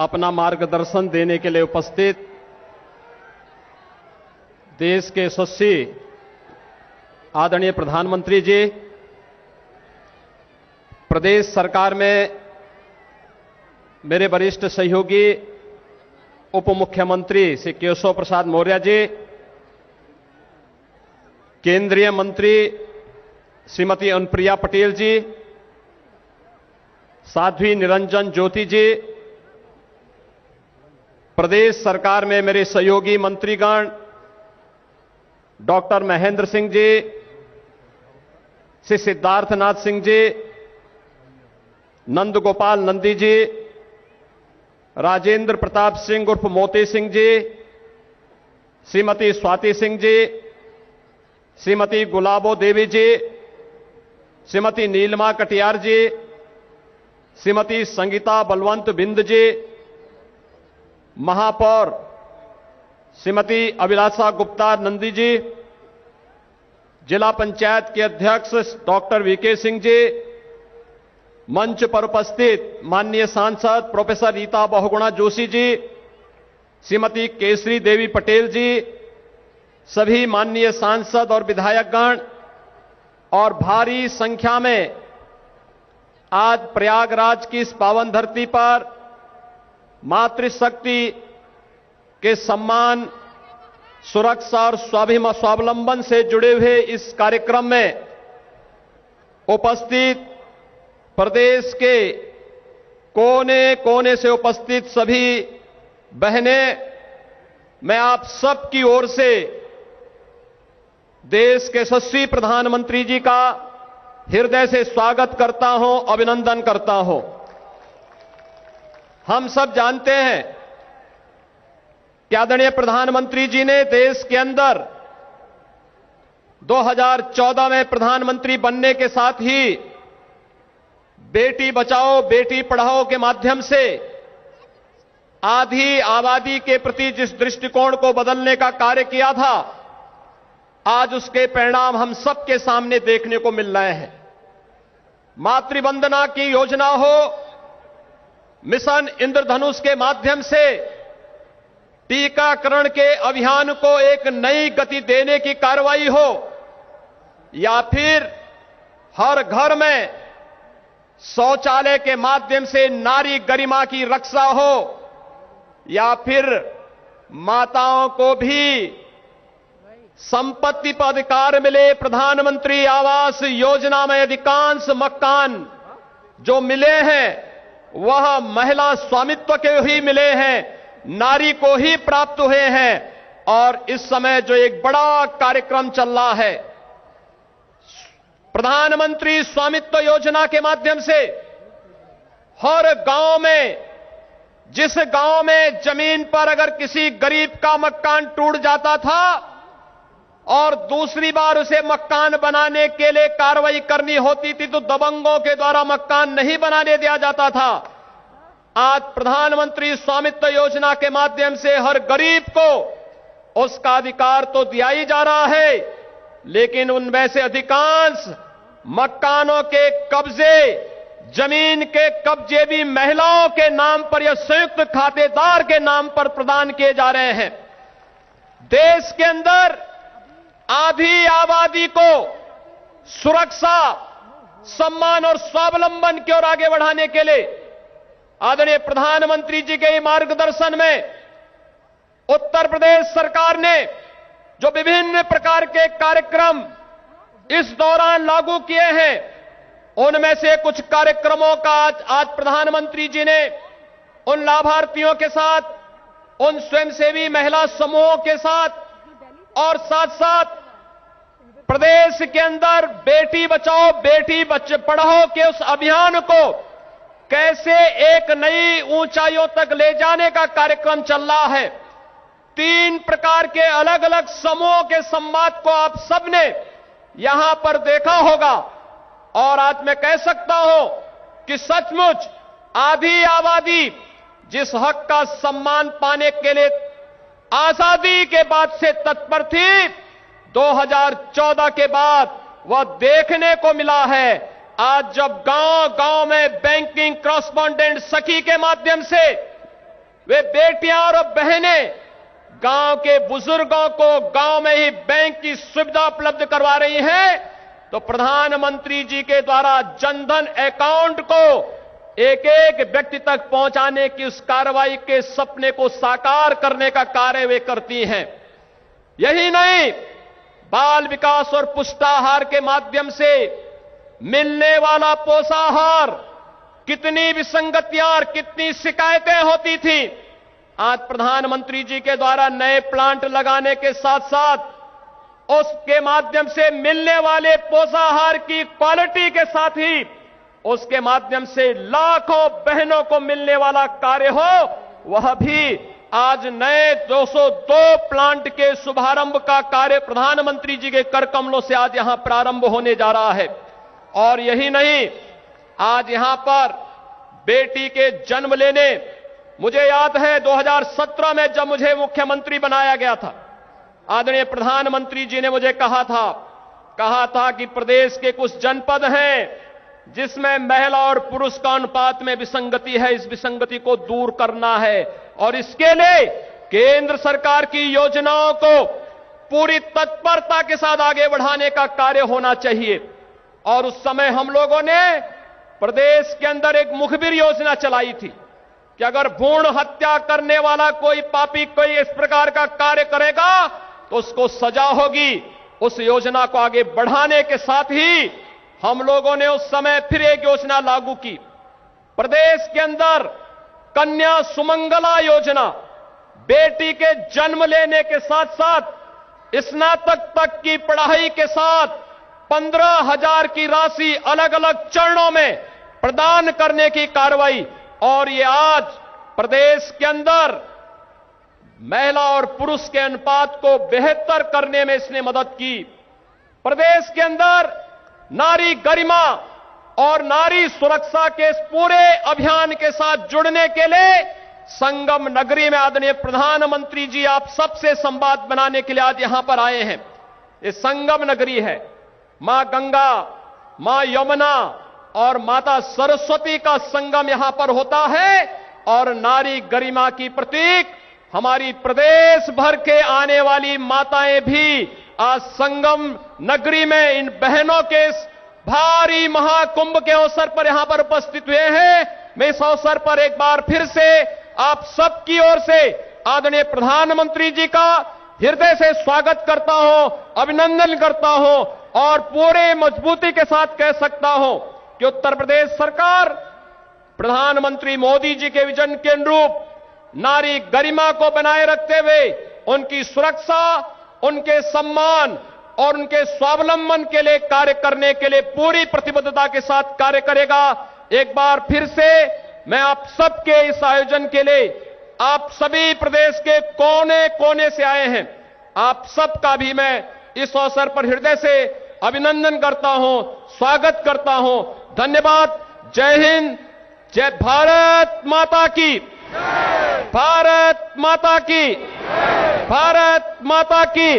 अपना मार्गदर्शन देने के लिए उपस्थित देश के यशस्वी आदरणीय प्रधानमंत्री जी, प्रदेश सरकार में मेरे वरिष्ठ सहयोगी उप मुख्यमंत्री श्री केशव प्रसाद मौर्य जी, केंद्रीय मंत्री श्रीमती अनुप्रिया पटेल जी, साध्वी निरंजन ज्योति जी, प्रदेश सरकार में मेरे सहयोगी मंत्रीगण डॉक्टर महेंद्र सिंह जी, श्री सिद्धार्थनाथ सिंह जी, नंद गोपाल नंदी जी, राजेंद्र प्रताप सिंह उर्फ मोती सिंह जी, श्रीमती स्वाति सिंह जी, श्रीमती गुलाबो देवी जी, श्रीमती नीलमा कटियार जी, श्रीमती संगीता बलवंत बिंद जी, महापौर श्रीमती अभिलाषा गुप्ता नंदी जी, जिला पंचायत के अध्यक्ष डॉक्टर वीके सिंह जी, मंच पर उपस्थित माननीय सांसद प्रोफेसर रीता बहुगुणा जोशी जी, श्रीमती केसरी देवी पटेल जी, सभी माननीय सांसद और विधायकगण और भारी संख्या में आज प्रयागराज की इस पावन धरती पर मातृशक्ति के सम्मान, सुरक्षा और स्वावलंबन से जुड़े हुए इस कार्यक्रम में उपस्थित प्रदेश के कोने कोने से उपस्थित सभी बहनें, मैं आप सबकी ओर से देश के यशस्वी प्रधानमंत्री जी का हृदय से स्वागत करता हूं, अभिनंदन करता हूं। हम सब जानते हैं कि आदरणीय प्रधानमंत्री जी ने देश के अंदर 2014 में प्रधानमंत्री बनने के साथ ही बेटी बचाओ बेटी पढ़ाओ के माध्यम से आधी आबादी के प्रति जिस दृष्टिकोण को बदलने का कार्य किया था, आज उसके परिणाम हम सबके सामने देखने को मिल रहे हैं। मातृवंदना की योजना हो, मिशन इंद्रधनुष के माध्यम से टीकाकरण के अभियान को एक नई गति देने की कार्रवाई हो, या फिर हर घर में शौचालय के माध्यम से नारी गरिमा की रक्षा हो, या फिर माताओं को भी संपत्ति पर अधिकार मिले। प्रधानमंत्री आवास योजना में अधिकांश मकान जो मिले हैं वह महिला स्वामित्व के ही मिले हैं, नारी को ही प्राप्त हुए हैं। और इस समय जो एक बड़ा कार्यक्रम चल रहा है, प्रधानमंत्री स्वामित्व योजना के माध्यम से हर गांव में, जिस गांव में जमीन पर अगर किसी गरीब का मकान टूट जाता था और दूसरी बार उसे मकान बनाने के लिए कार्रवाई करनी होती थी तो दबंगों के द्वारा मकान नहीं बनाने दिया जाता था, आज प्रधानमंत्री स्वामित्व योजना के माध्यम से हर गरीब को उसका अधिकार तो दिया ही जा रहा है, लेकिन उनमें से अधिकांश मकानों के कब्जे, जमीन के कब्जे भी महिलाओं के नाम पर या संयुक्त खातेदार के नाम पर प्रदान किए जा रहे हैं। देश के अंदर आधी आबादी को सुरक्षा, सम्मान और स्वावलंबन की ओर आगे बढ़ाने के लिए आदरणीय प्रधानमंत्री जी के मार्गदर्शन में उत्तर प्रदेश सरकार ने जो विभिन्न प्रकार के कार्यक्रम इस दौरान लागू किए हैं, उनमें से कुछ कार्यक्रमों का आज प्रधानमंत्री जी ने उन लाभार्थियों के साथ, उन स्वयंसेवी महिला समूहों के साथ और साथ साथ प्रदेश के अंदर बेटी बचाओ बेटी पढ़ाओ के उस अभियान को कैसे एक नई ऊंचाइयों तक ले जाने का कार्यक्रम चल रहा है। 3 प्रकार के अलग अलग समूहों के संवाद को आप सबने यहां पर देखा होगा, और आज मैं कह सकता हूं कि सचमुच आधी आबादी जिस हक का सम्मान पाने के लिए आजादी के बाद से तत्पर थी, 2014 के बाद वह देखने को मिला है। आज जब गांव गांव में बैंकिंग कॉरेस्पॉन्डेंट सखी के माध्यम से वे बेटियां और बहनें गांव के बुजुर्गों को गांव में ही बैंक की सुविधा उपलब्ध करवा रही हैं, तो प्रधानमंत्री जी के द्वारा जनधन अकाउंट को एक एक व्यक्ति तक पहुंचाने की उस कार्रवाई के सपने को साकार करने का कार्य वे करती हैं। यही नहीं, बाल विकास और पुष्टाहार के माध्यम से मिलने वाला पोषाहार, कितनी विसंगतियां और कितनी शिकायतें होती थी, आज प्रधानमंत्री जी के द्वारा नए प्लांट लगाने के साथ साथ उसके माध्यम से मिलने वाले पोषाहार की क्वालिटी के साथ ही उसके माध्यम से लाखों बहनों को मिलने वाला कार्य हो, वह भी आज नए 202 प्लांट के शुभारंभ का कार्य प्रधानमंत्री जी के कर कमलों से आज यहां प्रारंभ होने जा रहा है। और यही नहीं, आज यहां पर बेटी के जन्म लेने, मुझे याद है 2017 में जब मुझे मुख्यमंत्री बनाया गया था, आदरणीय प्रधानमंत्री जी ने मुझे कहा था कि प्रदेश के कुछ जनपद हैं जिसमें महिला और पुरुष का अनुपात में विसंगति है, इस विसंगति को दूर करना है और इसके लिए केंद्र सरकार की योजनाओं को पूरी तत्परता के साथ आगे बढ़ाने का कार्य होना चाहिए। और उस समय हम लोगों ने प्रदेश के अंदर एक मुखबिर योजना चलाई थी कि अगर भ्रूण हत्या करने वाला कोई पापी कोई इस प्रकार का कार्य करेगा तो उसको सजा होगी। उस योजना को आगे बढ़ाने के साथ ही हम लोगों ने उस समय फिर एक योजना लागू की। प्रदेश के अंदर कन्या सुमंगला योजना, बेटी के जन्म लेने के साथ साथ स्नातक तक की पढ़ाई के साथ 15,000 की राशि अलग अलग चरणों में प्रदान करने की कार्रवाई, और ये आज प्रदेश के अंदर महिला और पुरुष के अनुपात को बेहतर करने में इसने मदद की। प्रदेश के अंदर नारी गरिमा और नारी सुरक्षा के इस पूरे अभियान के साथ जुड़ने के लिए संगम नगरी में आदरणीय प्रधानमंत्री जी आप सबसे संवाद बनाने के लिए आज यहां पर आए हैं। ये संगम नगरी है, मां गंगा, मां यमुना और माता सरस्वती का संगम यहां पर होता है और नारी गरिमा की प्रतीक हमारी प्रदेश भर के आने वाली माताएं भी आज संगम नगरी में इन बहनों के इस भारी महाकुंभ के अवसर पर यहां पर उपस्थित हुए हैं। मैं इस अवसर पर एक बार फिर से आप सबकी ओर से आदरणीय प्रधानमंत्री जी का हृदय से स्वागत करता हूं, अभिनंदन करता हूं और पूरे मजबूती के साथ कह सकता हूं कि उत्तर प्रदेश सरकार प्रधानमंत्री मोदी जी के विजन के अनुरूप नारी गरिमा को बनाए रखते हुए उनकी सुरक्षा, उनके सम्मान और उनके स्वावलंबन के लिए कार्य करने के लिए पूरी प्रतिबद्धता के साथ कार्य करेगा। एक बार फिर से मैं आप सबके इस आयोजन के लिए, आप सभी प्रदेश के कोने कोने से आए हैं, आप सबका भी मैं इस अवसर पर हृदय से अभिनंदन करता हूं, स्वागत करता हूं। धन्यवाद। जय हिंद, जय भारत माता की, भारत माता की, भारत माता की।